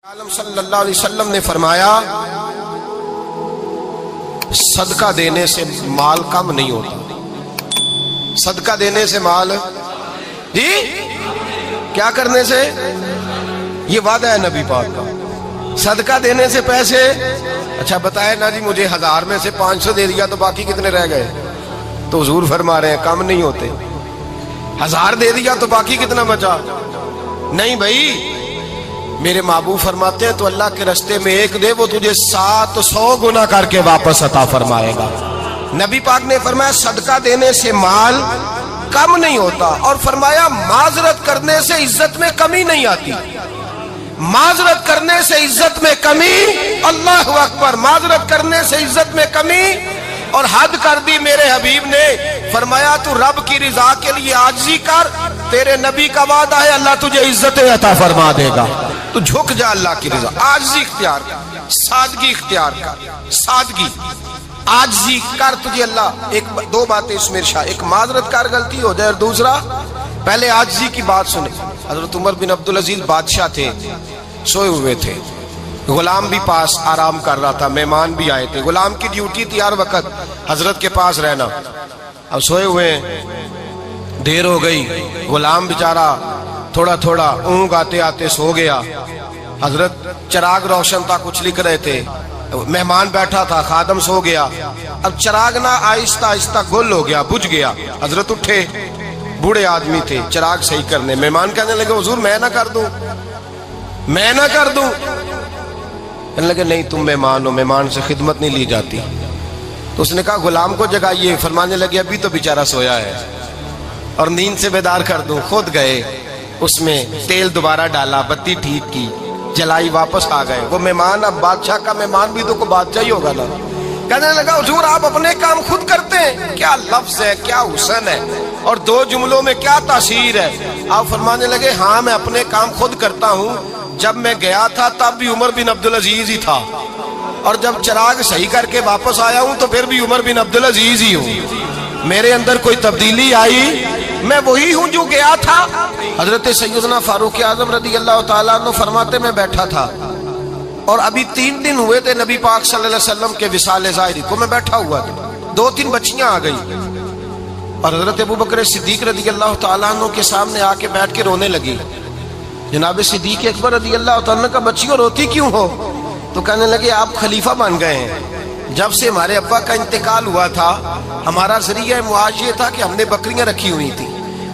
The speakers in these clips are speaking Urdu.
عالم صلی اللہ علیہ وسلم نے فرمایا صدقہ دینے سے مال کم نہیں ہوتا۔ صدقہ دینے سے مال جی کیا کرنے سے؟ یہ وعدہ ہے نبی پاک کا، صدقہ دینے سے پیسے۔ اچھا بتائے نا جی، مجھے 1000 میں سے 500 دے دیا تو باقی کتنے رہ گئے؟ تو حضور فرما رہے ہیں کم نہیں ہوتے۔ 1000 دے دیا تو باقی کتنا بچا؟ نہیں بھائی، میرے محبوب فرماتے ہیں تو اللہ کے رستے میں ایک دے، وہ تجھے 700 گنا کر کے واپس عطا فرمائے گا۔ نبی پاک نے فرمایا صدقہ دینے سے مال کم نہیں ہوتا، اور فرمایا معذرت کرنے سے عزت میں کمی نہیں آتی۔ معذرت کرنے سے عزت میں کمی، اللہ اکبر، معذرت کرنے سے عزت میں کمی۔ اور حد کر دی میرے حبیب نے، فرمایا تو رب کی رضا کے لیے عاجزی کر، تیرے نبی کا وعدہ ہے اللہ تجھے عزت عطا فرما دے گا۔ تو جھک جا اللہ کی رضا، عاجزی اختیار کر، سادگی اختیار کر، سادگی عاجزی کر، تجھے اللہ دو باتیں اس میں ارشاد، ایک معذرت کر غلطی ہو جائے، اور دوسرا پہلے عاجزی کی بات سنے۔ حضرت عمر بن عبدالعزیز بادشاہ تھے، سوئے ہوئے تھے، غلام بھی پاس آرام کر رہا تھا، مہمان بھی آئے تھے۔ غلام کی ڈیوٹی تھی ہر وقت حضرت کے پاس رہنا۔ اب سوئے ہوئے ہیں، دیر ہو گئی، غلام بیچارہ تھوڑا تھوڑا اونگ آتے آتے سو گیا۔ حضرت چراغ روشن تھا، کچھ لکھ رہے تھے، مہمان بیٹھا تھا، خادم سو گیا۔ اب چراغ نہ آہستہ آہستہ گل ہو گیا، بجھ گیا۔ حضرت اٹھے، بوڑھے آدمی تھے، چراغ صحیح کرنے۔ مہمان کہنے لگے حضور میں نہ کر دوں، میں نہ کر دوں۔ کہنے لگے نہیں تم مہمان ہو، مہمان سے خدمت نہیں لی جاتی۔ تو اس نے کہا غلام کو جگائیے۔ فرمانے لگے ابھی تو بیچارہ سویا ہے اور نیند سے بیدار کر دوں۔ خود گئے، اس میں تیل دوبارہ ڈالا، بتی ٹھیک کی، جلائی، واپس آ گئے۔ وہ مہمان، اب بادشاہ کا مہمان بھی تو کوئی بادشاہ ہی ہوگا نا۔ کہنے لگا حضور آپ اپنے کام خود کرتے ہیں؟ کیا لفظ ہے، کیا حسن ہے، اور دو جملوں میں کیا تاثیر ہے۔ آپ فرمانے لگے ہاں میں اپنے کام خود کرتا ہوں، جب میں گیا تھا تب بھی عمر بن عبدالعزیز ہی تھا، اور جب چراغ صحیح کر کے واپس آیا ہوں تو پھر بھی عمر بن عبدالعزیز ہی ہوں۔ میرے اندر کوئی تبدیلی آئی؟ میں وہی ہوں جو گیا تھا۔ حضرت سیدنا فاروق اعظم رضی اللہ تعالیٰ عنہ فرماتے میں بیٹھا تھا، اور ابھی 3 دن ہوئے تھے نبی پاک صلی اللہ علیہ وسلم کے وصال ظاہری کو، میں بیٹھا ہوا تھا، 2-3 بچیاں آ گئی، اور حضرت ابوبکر صدیق رضی اللہ تعالیٰ عنہ کے سامنے آ کے بیٹھ کے رونے لگی۔ جناب صدیق اکبر رضی اللہ تعالیٰ عنہ کا بچیوں روتی کیوں ہو؟ تو کہنے لگے آپ خلیفہ بن گئے ہیں، جب سے ہمارے ابا کا انتقال ہوا تھا ہمارا ذریعہ معاش یہ تھا کہ ہم نے بکریاں رکھی ہوئی تھی،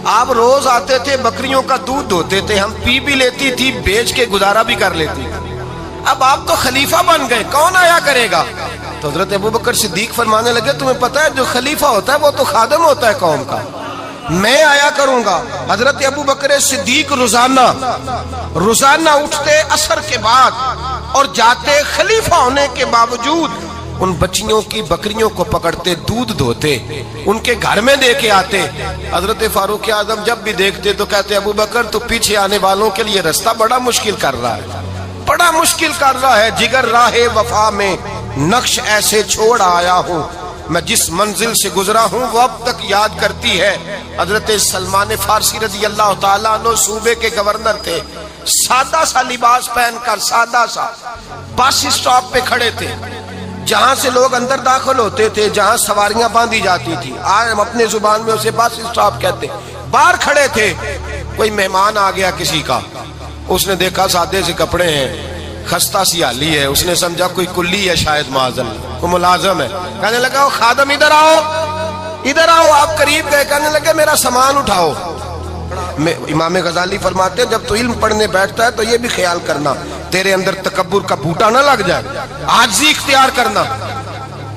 آپ روز آتے تھے، بکریوں کا دودھ دھوتے تھے، ہم پی بھی لیتی تھی، بیچ کے گزارا بھی کر لیتی، اب آپ تو خلیفہ بن گئے، کون آیا کرے گا؟ تو حضرت ابوبکر صدیق فرمانے لگے تمہیں پتہ ہے جو خلیفہ ہوتا ہے وہ تو خادم ہوتا ہے قوم کا، میں آیا کروں گا۔ حضرت ابوبکر صدیق روزانہ اٹھتے عصر کے بعد اور جاتے، خلیفہ ہونے کے باوجود ان بچیوں کی بکریوں کو پکڑتے، دودھ دھوتے، ان کے گھر میں دے کے آتے۔ حضرت فاروق اعظم جب بھی دیکھتے تو کہتے ابوبکر تو پیچھے آنے والوں کے لیے رستہ بڑا مشکل کر رہا ہے، بڑا مشکل کر رہا ہے، جگر راہ وفا میں نقش ایسے چھوڑ آیا ہوں، میں جس منزل سے گزرا ہوں وہ اب تک یاد کرتی ہے۔ حضرت سلمان فارسی رضی اللہ تعالیٰ عنہ صوبے کے گورنر تھے، سادہ سا لباس پہن کر، سادہ سا، بس اسٹاپ پہ کھڑے تھے، جہاں سے لوگ اندر داخل ہوتے تھے، جہاں سواریاں باندھی جاتی تھی، آج ہم اپنے زبان میں اسے بس اسٹاپ کہتے، باہر کھڑے تھے۔ کوئی مہمان آ گیا کسی کا، اس نے دیکھا سادے سے کپڑے ہیں، خستہ سی حالی ہے، اس نے سمجھا کوئی کلی ہے، شاید معاذ اللہ کوئی ملازم ہے۔ کہنے لگا خادم ادھر آؤ، ادھر آؤ۔ آپ قریب گئے، کہنے لگے میرا سامان اٹھاؤ۔ امام غزالی فرماتے ہیں جب تو علم پڑھنے بیٹھتا ہے تو یہ بھی خیال کرنا تیرے اندر تکبر کا بوٹا نہ لگ جائے، عاجزی اختیار کرنا،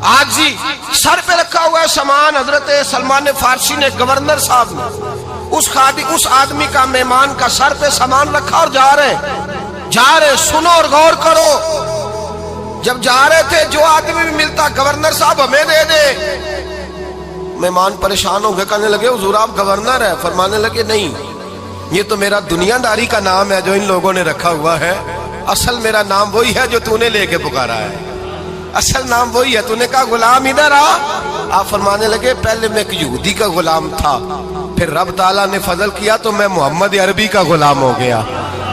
عاجزی۔ سر پہ رکھا ہوا ہے سامان، حضرت سلمان فارسی نے، گورنر صاحب نے، اس آدمی کا، مہمان کا سر پہ سامان رکھا اور جا رہے، سنو اور غور کرو۔ جب جا رہے تھے جو آدمی بھی ملتا گورنر صاحب ہمیں دے دے، مہمان پریشان ہو گئے، کہنے لگے حضور آپ گورنر ہے؟ فرمانے لگے نہیں، یہ تو میرا دنیا داری کا نام ہے جو ان لوگوں نے رکھا ہوا ہے، اصل میرا نام وہی ہے جو تو نے لے کے پکارا ہے، اصل نام وہی ہے۔ تو نے کہا غلام ادھر آ۔ آپ فرمانے لگے پہلے میں ایک یہودی کا غلام تھا، پھر رب تعالیٰ نے فضل کیا تو میں محمد عربی کا غلام ہو گیا۔